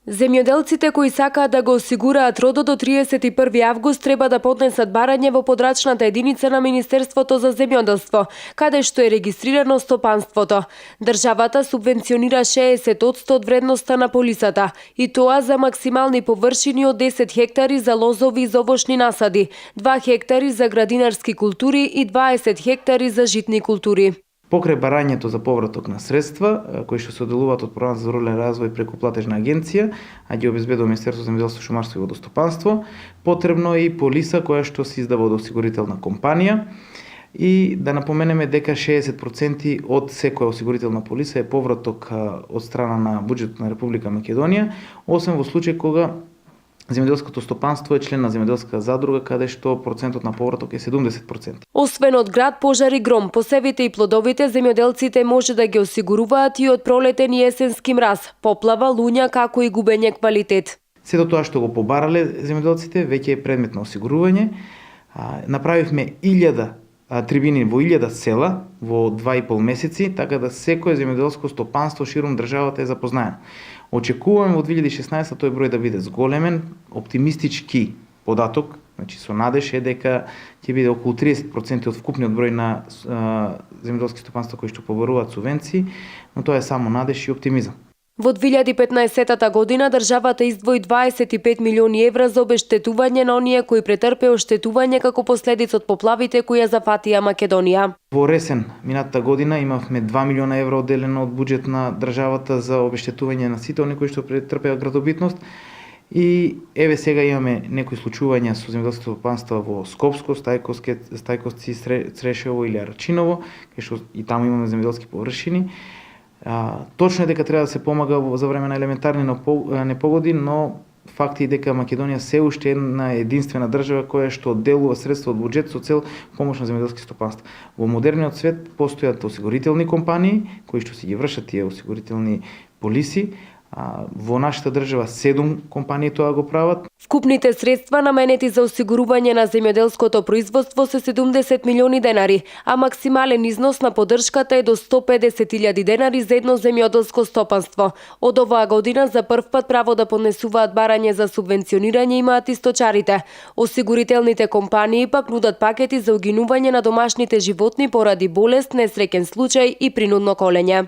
Земјоделците кои сакаат да го осигураат родот до 31 август треба да поднесат барање во подрачната единица на Министерството за земјоделство, каде што е регистрирано стопанството. Државата субвенционира 60% од вредноста на полисата, и тоа за максимални површини од 10 хектари за лозови и овошни насади, 2 хектари за градинарски култури и 20 хектари за житни култури. Покрај барањето за повраток на средства, кои што се оделуваат од програмата за рурален развој преку платежна агенција, а ги обезбедува Министерството за земјоделство, шумарство и водостопанство, потребно е и полиса која што се издава од осигурителна компанија. И да напоменеме дека 60% од секоја осигурителна полиса е повраток од страна на буџетот на Република Македонија, освен во случај кога земјоделското стопанство е член на земјоделска задруга, каде што процентот на повраток е 70%. Освен од град, пожар и гром, посевите и плодовите, земјоделците може да ги осигуруваат и од пролетен и есенски мраз, поплава, луња, како и губење квалитет. Сето тоа што го побарале земјоделците веќе е предмет на осигурување. Направивме 1000 трибини во 1000 села во 2,5 месеци, така да секое земјоделско стопанство ширум државата е запознаено. Очекуваме во 2016 тој број да биде зголемен, оптимистички податок, значи со надеж е дека ќе биде околу 30% од вкупниот број на земјоделски стопанства кои што побаруваат субвенции, но тоа е само надеж и оптимизам. Во 2015 година државата издвои 25 милиони евра за обештетување на оние кои претрпеа оштетување како последица од поплавите кои ја зафатија Македонија. Во ресен минатата година имавме 2 милиона евра одделено од буџет на државата за обештетување на сите оние кои што претрпеа градобитност. И еве сега имаме некои случувања со земјоделските стопанства во Скопско, Стајковци, Црешево или Арачиново, кај што и таму имаме земјоделски површини. Точно е дека треба да се помага за време на елементарни непогоди, но факт е дека Македонија се уште една единствена држава која што одделува средства од буџет со цел помош на земјоделски стопанства. Во модерниот свет постојат осигурителни компании кои што си ги вршат тие осигурителни полиси. Во нашата држава 7 компании тоа го прават. Вкупните средства наменети за осигурување на земјоделското производство се 70 милиони денари, а максимален износ на поддршката е до 150.000 денари за едно земјоделско стопанство. Од оваа година за прв пат право да поднесуваат барање за субвенционирање имаат и сточарите. Осигурителните компании пак нудат пакети за угинување на домашните животни поради болест, несреќен случај и принудно колење.